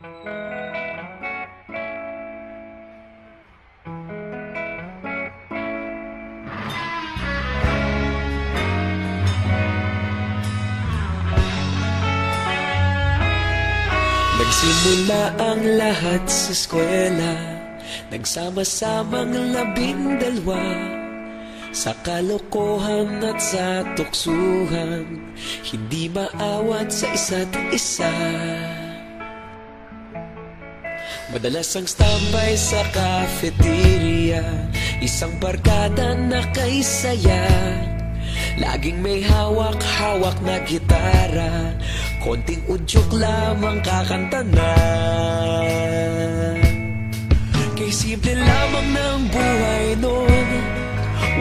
Nagsimula ang lahat sa eskwela, nagsama-samang 12, sa kalokohan at sa tuksuhan, hindi maawat sa isa't isa. Madalas ang standby sa cafeteria, isang barkada na kay saya. Laging may hawak-hawak na gitara, konting udyok lamang kakanta na. Kay simple lamang ng buhay noon,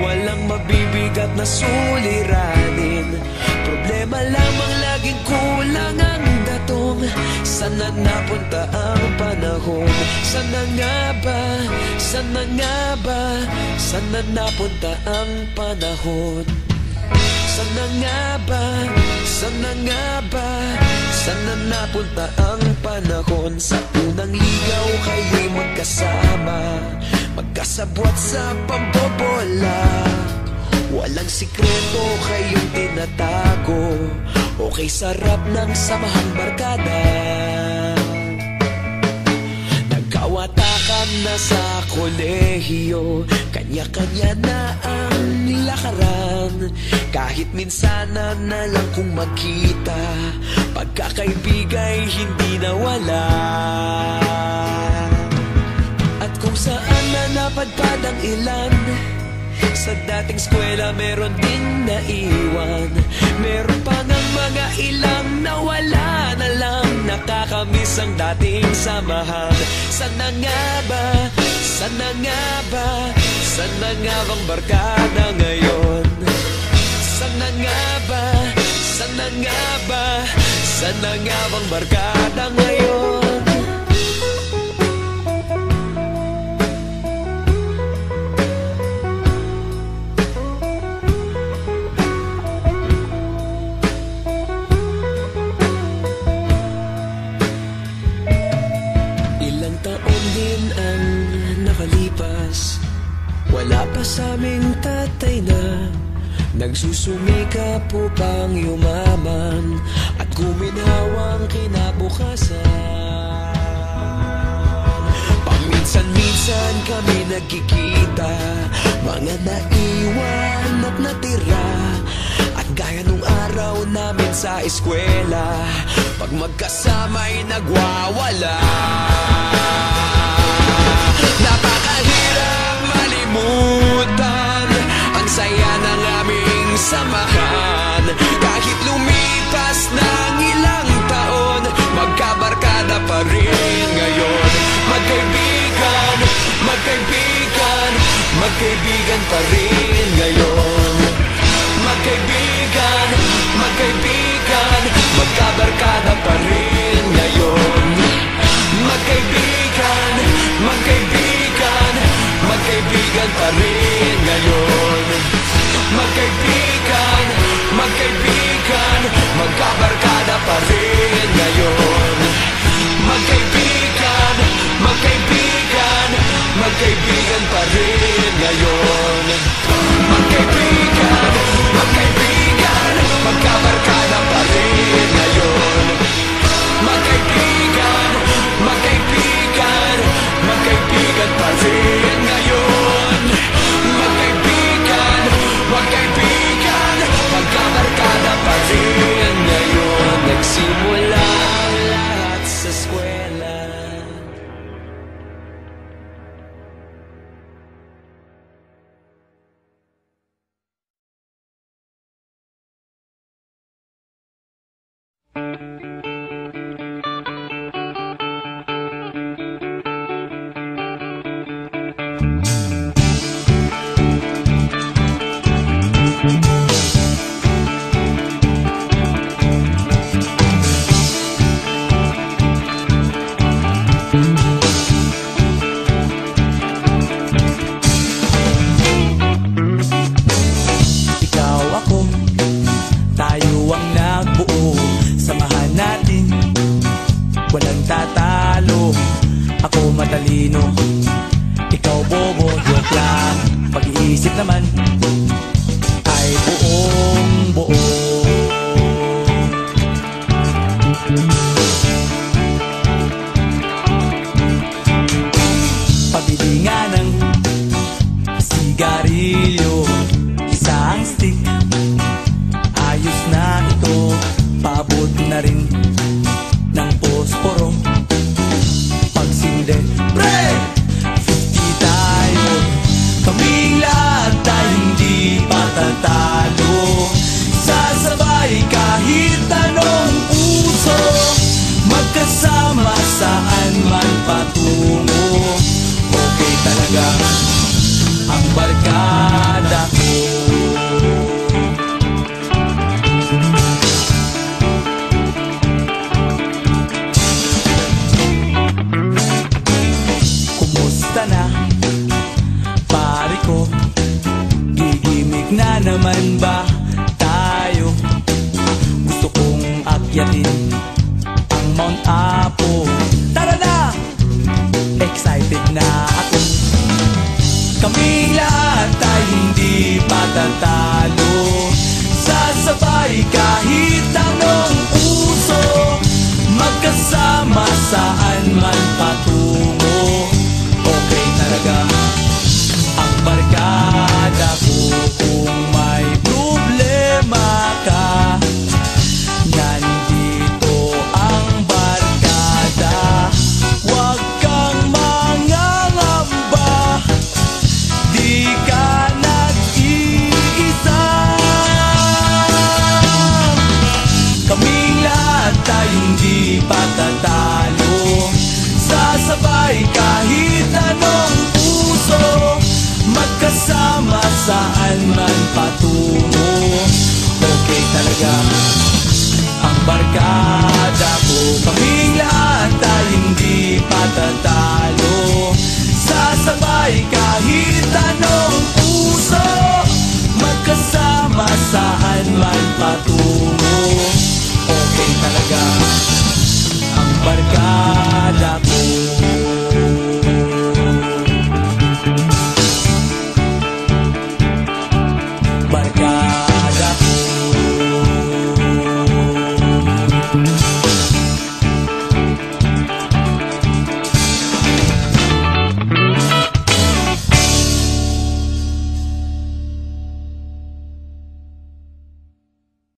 walang mabibigat na suliranin. Problema lamang laging kulang ang datong. Sana napunta ang panahon? Sana nga ba? Sana nga ba? Sana napunta ang panahon? Sana nga ba? Sana nga ba? Sana napunta ang panahon? Sa unang ligaw kayo'y magkasama, magkasabwat sa pambobola. Walang sikreto kayong tinatago, okay sarap ng samahang barkada. Nagkawatakan na sa kolehiyo, kanya-kanya na ang lakaran. Kahit minsanan na lang kung magkita, pagkakaibigay hindi nawala. At kung saan na napadpad ang ilan, sa dating eskwela meron ding naiwan. Meron pa ng mga ilang nawala na lang, nakakamiss ang dating samahan. Sana nga ba? Sana nga ba? Sana nga bang barkada ngayon? Sana nga ba? Sana nga ba? Sana nga bang barkada ngayon? Ilang taon din ang nakalipas, wala pa sa aming tatay na nagsusumikap upang yumaman at guminhawang kinabukasan. Paminsan-minsan kami nagkikita, mga naiwan at natira. At gaya nung araw namin sa eskwela, pag magkasama'y nagwawala. Napakahirap malimutan ang saya ng aming samahan. Kahit lumipas ng ilang taon, magkabarkada pa rin ngayon. Magkaibigan, magkaibigan, magkaibigan pa rin ngayon. Magkaibigan, magkaibigan, magkabarkada pa rin ngayon. Magkaibigan, magkaibigan, magkaibigan pa rin ngayon. Magkaibigan, magkaibigan, magkabarkada pa rin ngayon. Magkaibigan, magkaibigan, magkaibigan pa rin ngayon. Magkaibigan, magkaibigan, magkabarkada pa rin ngayon. Magkaibigan, magkaibigan, magkaibigan pa rin ngayon. Magkaibigan, magkaibigan, magkabarkada pa rin ngayon. Nagsimula ang lahat sa eskwela. Ikaw ako, tayo ang nagbuo. Samahan natin, walang tatalo. matalino, ikaw bobo, joke lang. Pag-iisip naman ay buong buo. Pabili nga ng sigarilyo, isang stick, ayos na ito. Paabot na rin ng posporo. Pagsinde, pre! 50 tayo, kaming lahat ay hindi patatalo. Sasabay kahit anong uso, magkasama saan man patungo. Okay talaga ang barkada ko. Kumusta na, pare ko? Gigimik na naman ba tayo? Gusto kong akyatin ang Mount Apo. Tara na! Excited na ako. Kaming lahat ay hindi patatalo. Sasabay kahit anong uso, magkasama saan man patungo. Okay talaga ang barkada ko. Kung may problema ka, nandito ang barkada. Huwag kang mangangamba, di ka nag-iisa. Kaming lahat ay hindi patatalo. Sasabay kahit anong uso, magkasama saan man patungo. Okay talaga ang barkada ko. Kaming lahat ay hindi patatalo. Sasabay kahit